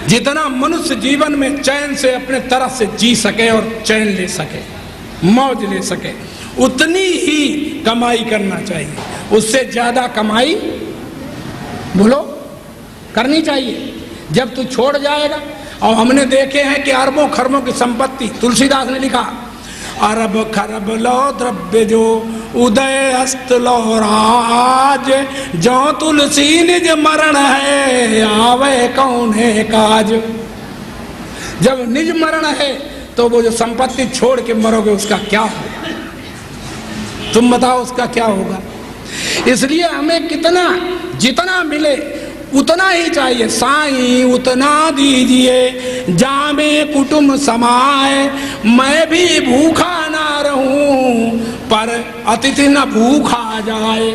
जितना मनुष्य जीवन में चैन से अपने तरफ से जी सके और चैन ले सके, मौज ले सके, उतनी ही कमाई करना चाहिए। उससे ज्यादा कमाई बोलो करनी चाहिए। जब तू छोड़ जाएगा, और हमने देखे हैं कि अरबों खरबों की संपत्ति, तुलसीदास ने लिखा, अरब खरब लो द्रव्य जो उदय हस्त लो राज, जो तुलसी निज मरण है आवे कौन है काज। जब निज मरण है तो वो जो संपत्ति छोड़ के मरोगे उसका क्या होगा? तुम बताओ उसका क्या होगा? इसलिए हमें कितना जितना मिले उतना ही चाहिए। साईं उतना दीजिए जामे कुटुंब समाए, मैं भी भूखा ना रहूं पर अतिथि न भूखा जाए।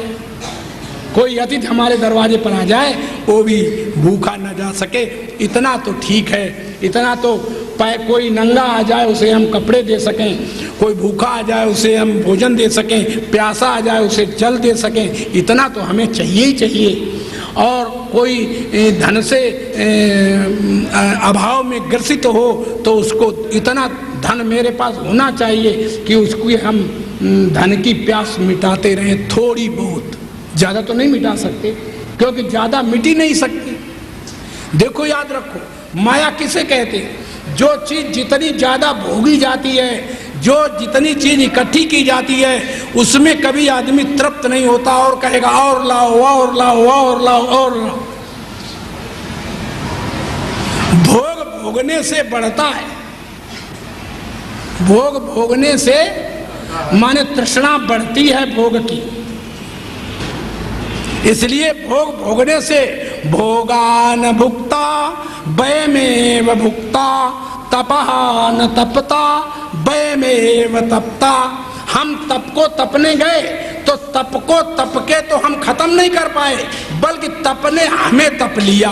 कोई अतिथि हमारे दरवाजे पर आ जाए वो भी भूखा न जा सके, इतना तो ठीक है। इतना तो कोई नंगा आ जाए उसे हम कपड़े दे सकें, कोई भूखा आ जाए उसे हम भोजन दे सकें, प्यासा आ जाए उसे जल दे सकें, इतना तो हमें चाहिए ही चाहिए। और कोई धन से अभाव में ग्रसित हो तो उसको इतना धन मेरे पास होना चाहिए कि उसको हम धन की प्यास मिटाते रहें। थोड़ी बहुत, ज़्यादा तो नहीं मिटा सकते क्योंकि ज़्यादा मिट ही नहीं सकती। देखो याद रखो, माया किसे कहते हैं? जो चीज़ जितनी ज़्यादा भोगी जाती है, जो जितनी चीज इकट्ठी की जाती है उसमें कभी आदमी तृप्त नहीं होता और कहेगा और लाओ और लाओ और लाओ और लाओ। भोग भोगने से बढ़ता है, भोग भोगने से माने तृष्णा बढ़ती है भोग की। इसलिए भोग भोगने से भोगान भुक्ता वयमेव भुक्ता तपः न तपता वयमेव तपता। हम तप को तपने गए तो तप को तप के तो हम खत्म नहीं कर पाए बल्कि तप ने हमें तप लिया।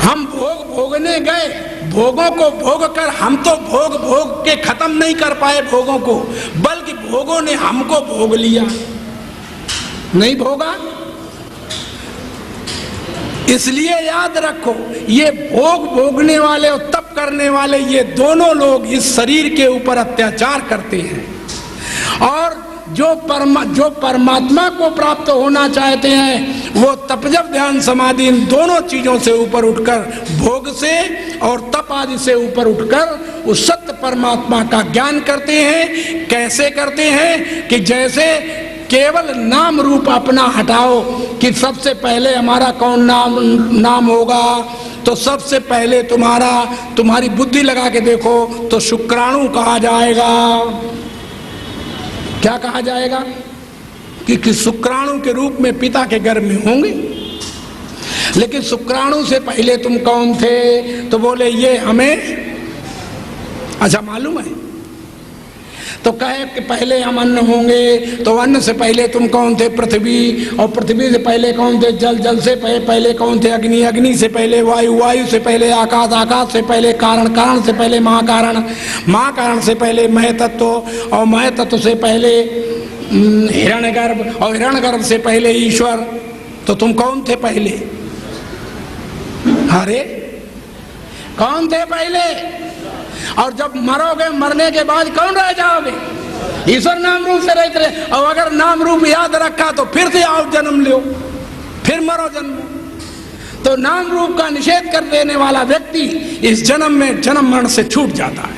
हम भोग भोगने गए, भोगों को भोग कर हम तो भोग भोग के खत्म नहीं कर पाए भोगों को, बल्कि भोगों ने हमको भोग लिया। नहीं भोगा। इसलिए याद रखो, ये भोग भोगने वाले और तप करने वाले ये दोनों लोग इस शरीर के ऊपर अत्याचार करते हैं। और जो परमात्मा को प्राप्त होना चाहते हैं वो तप जप ध्यान समाधि इन दोनों चीजों से ऊपर उठकर, भोग से और तप आदि से ऊपर उठकर उस सत्य परमात्मा का ज्ञान करते हैं। कैसे करते हैं कि जैसे केवल नाम रूप अपना हटाओ कि सबसे पहले हमारा कौन नाम होगा, तो सबसे पहले तुम्हारी बुद्धि लगा के देखो तो शुक्राणु कहा जाएगा। क्या कहा जाएगा? कि शुक्राणु के रूप में पिता के गर्भ में होंगे। लेकिन शुक्राणु से पहले तुम कौन थे? तो बोले ये हमें अच्छा मालूम है। तो कहे कि पहले हम अन्न होंगे, तो अन्न से पहले तुम कौन थे? पृथ्वी। और पृथ्वी से पहले कौन थे? जल। जल से पहले कौन थे? अग्नि। अग्नि से पहले वायु। वायु से पहले आकाश। आकाश से पहले कारण। कारण से पहले महाकारण। महाकारण से पहले मय तत्व। और मय तत्व से पहले हिरण्यगर्भ। और हिरण्यगर्भ से पहले ईश्वर। तो तुम कौन थे पहले? अरे कौन थे पहले? और जब मरोगे, मरने के बाद कौन रह जाओगे? ईश्वर नाम रूप से रहते रहे। और अगर नाम रूप याद रखा तो फिर से आओ जन्म लो, फिर मरो जन्म। तो नाम रूप का निषेध कर देने वाला व्यक्ति इस जन्म में जन्म मरण से छूट जाता है।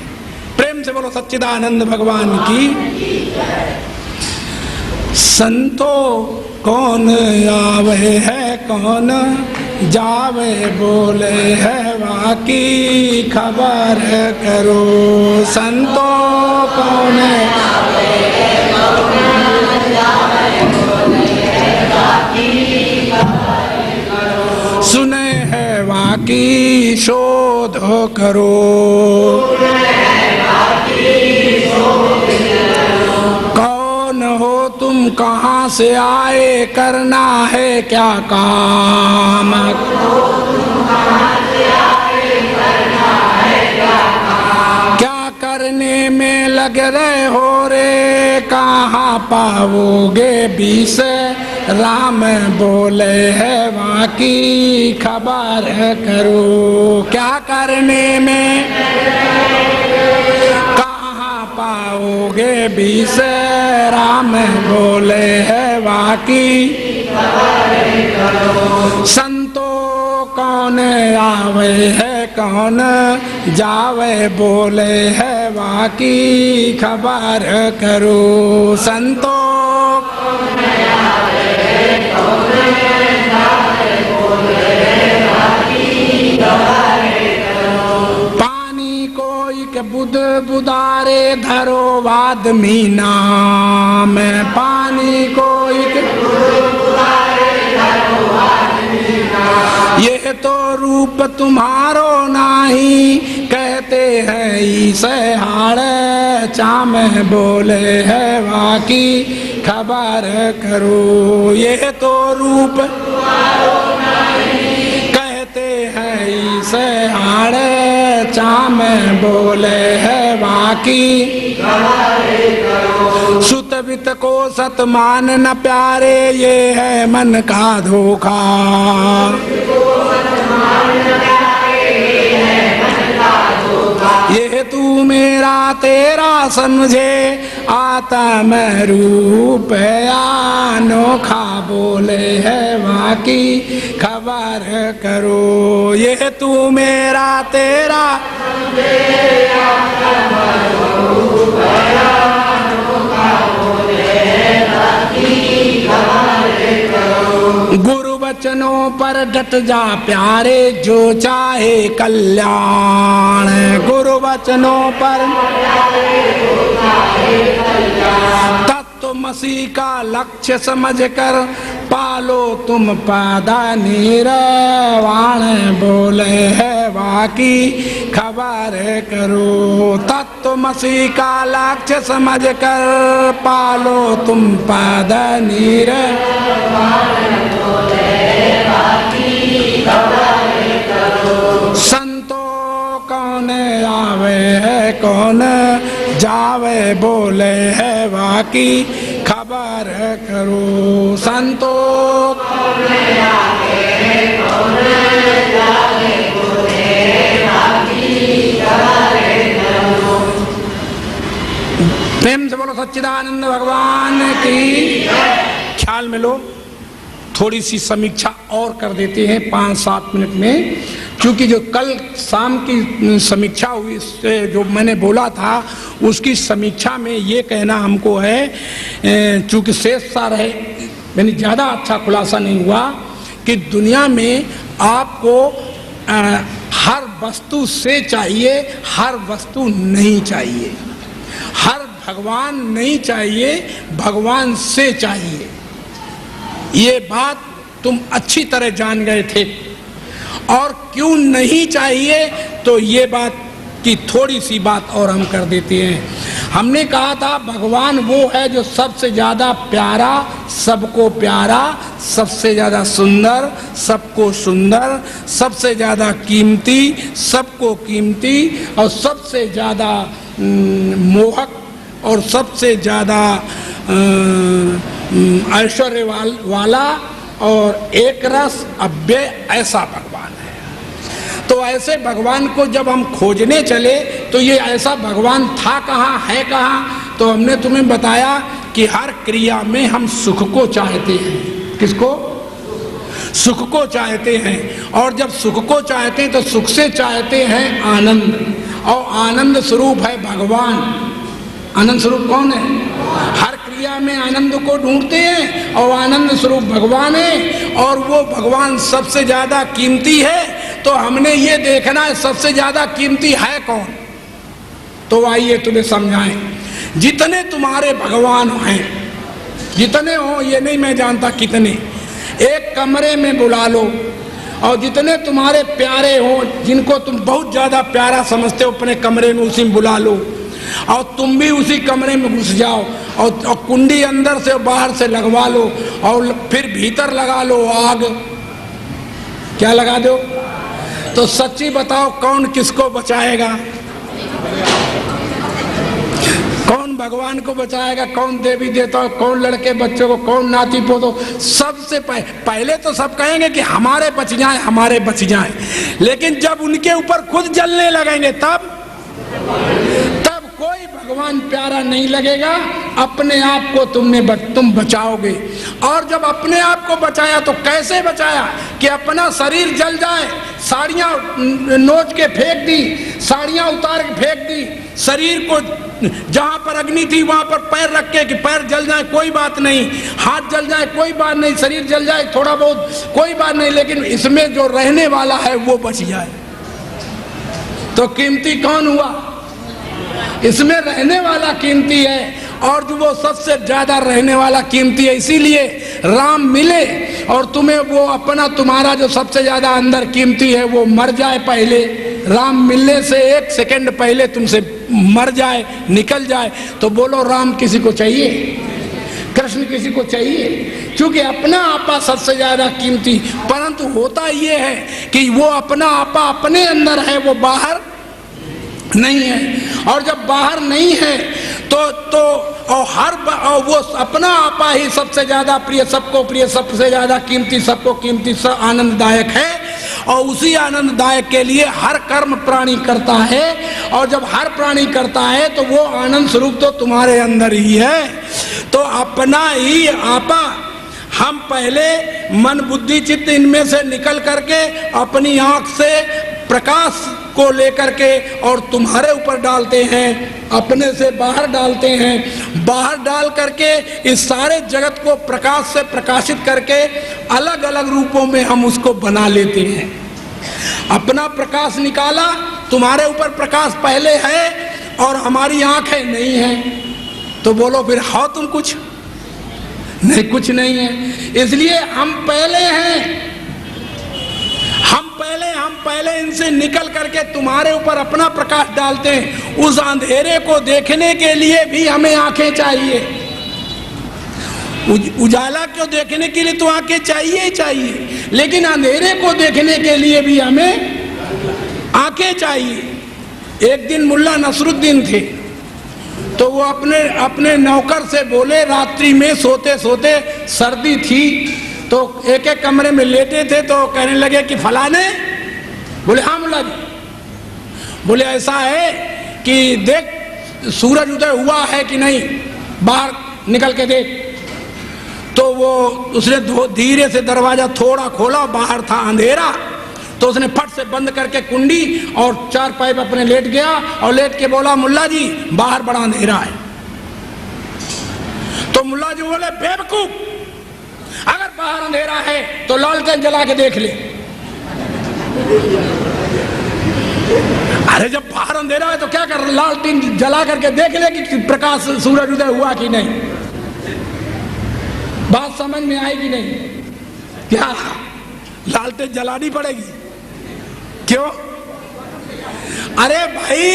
प्रेम से बोलो सच्चिदानंद भगवान की। संतो कौन आवे है कौन जावे, बोले है वाकी खबर करो। संतो कौन आवे है कौन जावे, बोले है वाकी खबर करो। सुने है वाकी शोध करो। तुम कहाँ से आए, करना है क्या काम? क्या करने में लग रहे हो रे, कहाँ पाओगे बीस राम, बोले है वाकी खबर करो। क्या करने में पाओगे बीस राम, बोले है वाकी संतो कौन आवे है कौन जावे, बोले है वाकी खबर करो। संतो कौन आवे है कौन जावे, बोले है वाकी खबर करो। धरो आदमी नाम, पानी को ये तो रूप तुम्हारो नाही, कहते हैं ईसे हाड़े, चाम बोले है वाकी खबर करो। ये तो रूप कहते हैं ईसे हाड़े, चाम बोले है वाकी सुत वित को सतमान न प्यारे, ये है मन का धोखा। ये तू मेरा तेरा समझे, आता मैं रूप अनोखा, बोले है वाकी खबर करो। ये तू मेरा तेरा गुरु वचनों पर डट जा प्यारे, जो चाहे कल्याण। गुरु वचनों पर तत्वमसी का लक्ष्य समझकर, पालो तुम पादा निर्वाण, बोले है वाकी खबर करो। तत्वमसी का लक्ष्य समझकर, पालो तुम पादा निर्वाण, संतो कौन आवे है कौन जावे, बोले है वाकी खबर करो। संतो कौन आवे है कौन जावे, बोले वाकी खबर करो। प्रेम से बोलो सच्चिदानंद भगवान की। ख्याल में लो, थोड़ी सी समीक्षा और कर देते हैं 5-7 मिनट में, क्योंकि जो कल शाम की समीक्षा हुई, जो मैंने बोला था उसकी समीक्षा में ये कहना हमको है, चूंकि शेष सा रहे, यानी ज़्यादा अच्छा खुलासा नहीं हुआ, कि दुनिया में आपको हर वस्तु से चाहिए, हर वस्तु नहीं चाहिए। हर भगवान नहीं चाहिए, भगवान से चाहिए। ये बात तुम अच्छी तरह जान गए थे। और क्यों नहीं चाहिए, तो ये बात की थोड़ी सी बात और हम कर देते हैं। हमने कहा था भगवान वो है जो सबसे ज्यादा प्यारा, सबको प्यारा, सबसे ज्यादा सुंदर, सबको सुंदर, सबसे ज्यादा कीमती, सबको कीमती, और सबसे ज्यादा मोहक, और सबसे ज्यादा ऐश्वर्य वाला, और एक रस अव्यय, ऐसा भगवान है। तो ऐसे भगवान को जब हम खोजने चले, तो ये ऐसा भगवान था कहाँ, है कहाँ? तो हमने तुम्हें बताया कि हर क्रिया में हम सुख को चाहते हैं। किसको? सुख को चाहते हैं। और जब सुख को चाहते हैं तो सुख से चाहते हैं आनंद, और आनंद स्वरूप है भगवान। आनंद स्वरूप कौन है? हर क्रिया में आनंद को ढूंढते हैं, और आनंद स्वरूप भगवान है, और वो भगवान सबसे ज्यादा कीमती है। तो हमने ये देखना है सबसे ज्यादा कीमती है कौन। तो आइए तुम्हें समझाएं। जितने तुम्हारे भगवान हैं, जितने हो ये नहीं मैं जानता कितने, एक कमरे में बुला लो, और जितने तुम्हारे प्यारे हो, जिनको तुम बहुत ज्यादा प्यारा समझते हो, अपने कमरे में उसी में बुला लो, और तुम भी उसी कमरे में घुस जाओ, और कुंडी अंदर से और बाहर से लगवा लो, और फिर भीतर लगा लो आग। क्या लगा दो? तो सच्ची बताओ, कौन किसको बचाएगा? कौन भगवान को बचाएगा? कौन देवी देवता, कौन लड़के बच्चों को, कौन नाती पोतो? सबसे पहले तो सब कहेंगे कि हमारे बच जाए, हमारे बच जाए, लेकिन जब उनके ऊपर खुद जलने लगेंगे तब कोई भगवान प्यारा नहीं लगेगा। अपने आप को तुम बचाओगे। और जब अपने आप को बचाया तो कैसे बचाया? कि अपना शरीर जल जाए, साड़ियाँ नोच के फेंक दी, साड़ियाँ उतार के फेंक दी, शरीर को जहाँ पर अग्नि थी वहाँ पर पैर रख के, कि पैर जल जाए कोई बात नहीं, हाथ जल जाए कोई बात नहीं, शरीर जल जाए थोड़ा बहुत कोई बात नहीं, लेकिन इसमें जो रहने वाला है वो बच जाए। तो कीमती कौन हुआ? इसमें रहने वाला कीमती है और जो वो सबसे ज्यादा रहने वाला कीमती है। इसीलिए राम मिले और तुम्हें वो अपना तुम्हारा जो सबसे ज्यादा अंदर कीमती है वो मर जाए पहले, राम मिलने से 1 सेकंड पहले तुमसे मर जाए, निकल जाए, तो बोलो राम किसी को चाहिए? कृष्ण किसी को चाहिए? क्योंकि अपना आपा सबसे ज्यादा कीमती। परंतु होता ये है कि वो अपना आपा अपने अंदर है, वो बाहर नहीं है। और जब बाहर नहीं है तो और वो अपना आपा ही सबसे ज्यादा प्रिय, सबको प्रिय, सबसे ज्यादा कीमती, सबको कीमती, सब आनंददायक है। और उसी आनंददायक के लिए हर कर्म प्राणी करता है। और जब हर प्राणी करता है तो वो आनंद स्वरूप तो तुम्हारे अंदर ही है। तो अपना ही आपा हम पहले मन बुद्धि चित्त इनमें से निकल करके अपनी आंख से प्रकाश को लेकर के और तुम्हारे ऊपर डालते हैं, अपने से बाहर डालते हैं। बाहर डाल करके इस सारे जगत को प्रकाश से प्रकाशित करके अलग अलग रूपों में हम उसको बना लेते हैं। अपना प्रकाश निकाला, तुम्हारे ऊपर प्रकाश पहले है और हमारी आंखें नहीं है, तो बोलो फिर हो तुम कुछ नहीं, कुछ नहीं है। इसलिए हम पहले हैं, हम पहले इनसे निकल करके तुम्हारे ऊपर अपना प्रकाश डालते हैं। उस अंधेरे को देखने के लिए भी हमें आंखें चाहिए। उजाला को देखने के लिए तो आंखें चाहिए ही चाहिए, लेकिन अंधेरे को देखने के लिए भी हमें आंखें चाहिए। एक दिन मुल्ला नसरुद्दीन थे, तो वो अपने नौकर से बोले, रात्रि में सोते सोते सर्दी थी तो एक एक कमरे में लेटे थे, तो कहने लगे कि फलाने, बोले हाँ मुल्ला जी, बोले ऐसा है कि देख सूरज उदय हुआ है कि नहीं, बाहर निकल के देख। तो वो उसने धीरे से दरवाजा थोड़ा खोला, बाहर था अंधेरा, तो उसने फट से बंद करके कुंडी और 4 पाइप अपने लेट गया और लेट के बोला, मुल्ला जी बाहर बड़ा अंधेरा है। तो मुल्ला जी बोले, बेवकूफ, अगर बाहर अंधेरा है तो लालटेन जला के देख ले। अरे जब बाहर अंधेरा है तो क्या कर, लालटेन जला करके देख ले कि प्रकाश सूरज उदय हुआ कि नहीं। बात समझ में आएगी नहीं? क्या लालटेन जलानी पड़ेगी? क्यों? अरे भाई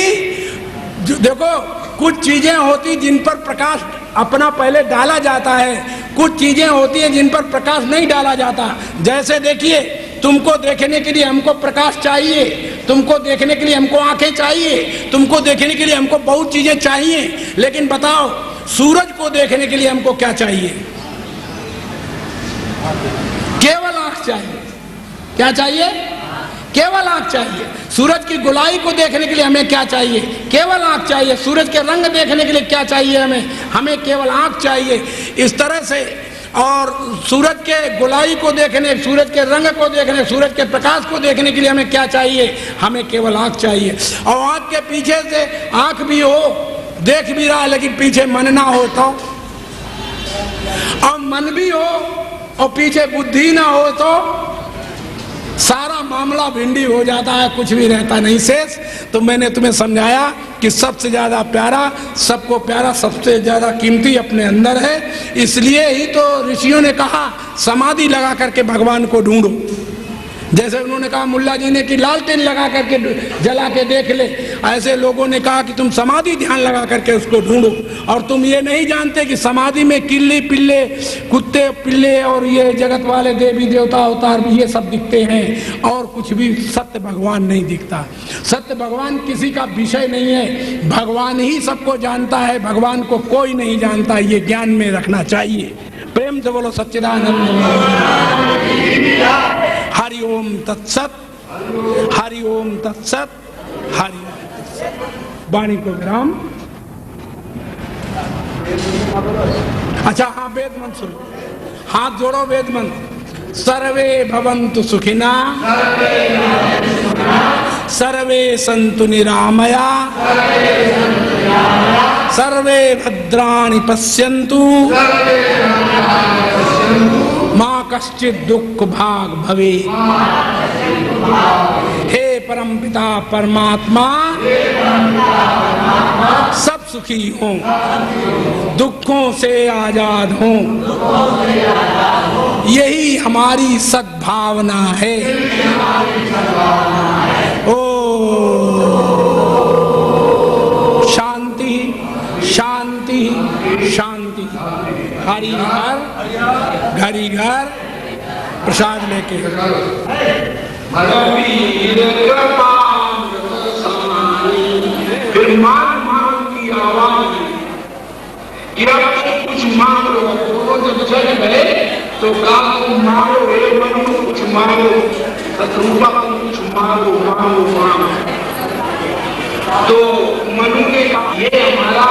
देखो, कुछ चीजें होती जिन पर प्रकाश अपना पहले डाला जाता है, कुछ चीजें होती हैं जिन पर प्रकाश नहीं डाला जाता। जैसे देखिए, तुमको देखने के लिए हमको प्रकाश चाहिए, तुमको देखने के लिए हमको आंखें चाहिए, तुमको देखने के लिए हमको बहुत चीजें चाहिए, लेकिन बताओ सूरज को देखने के लिए हमको क्या चाहिए? केवल आंख चाहिए। क्या चाहिए? केवल आंख चाहिए। सूरज की गोलाई को देखने के लिए हमें क्या चाहिए? केवल आंख चाहिए। सूरज के रंग देखने के लिए क्या चाहिए हमें? हमें केवल आंख चाहिए। इस तरह से, और सूरज के गोलाई को देखने, सूरज के रंग को देखने, सूरज के प्रकाश को देखने के लिए हमें क्या चाहिए? हमें केवल आंख चाहिए। और आंख के पीछे से, आंख भी हो, देख भी रहा है, लेकिन पीछे मन ना हो तो, और मन भी हो और पीछे बुद्धि ना हो तो सारा मामला भिंडी हो जाता है, कुछ भी रहता नहीं शेष। तो मैंने तुम्हें समझाया कि सबसे ज्यादा प्यारा, सबको प्यारा, सबसे ज्यादा कीमती अपने अंदर है। इसलिए ही तो ऋषियों ने कहा समाधि लगा करके भगवान को ढूंढो। जैसे उन्होंने कहा मुल्ला जी ने कि लालटेन लगा करके जला के देख ले, ऐसे लोगों ने कहा कि तुम समाधि ध्यान लगा करके उसको ढूंढो। और तुम ये नहीं जानते कि समाधि में किल्ली पिल्ले, कुत्ते पिल्ले और ये जगत वाले देवी देवता अवतार भी ये सब दिखते हैं, और कुछ भी सत्य भगवान नहीं दिखता। सत्य भगवान किसी का विषय नहीं है, भगवान ही सबको जानता है, भगवान को कोई नहीं जानता। ये ज्ञान में रखना चाहिए। प्रेम से बोलो सच्चिदानंद। हरि ओम तत्सत, हरि ओम तत्सत, हरि ओम तत्सत। वाणी को विराम। अच्छा हाँ, वेद मंत्र सुनो, हाथ जोड़ो, वेद मंत्र। सर्वे भवन्तु सुखिना, सर्वे सन्तु निरामया, सर्वे भद्राणि पश्यन्तु, माँ कश्चित् दुख भाग भवे। हे परमपिता परमात्मा, सब सुखी हों, दुखों से आजाद हों, यही हमारी सद्भावना है। ओ शांति शांति शांति। हरि घर घरी घर प्रसाद लेके फिर मान की आवाज कि अब तुम कुछ मांगो। वो जब चल गए तो कहा तुम मांगो, हे मनु कुछ मांगो, सतरूपा तुम कुछ मांगो मांगो मांगो। तो मनु ने कहा ये हमारा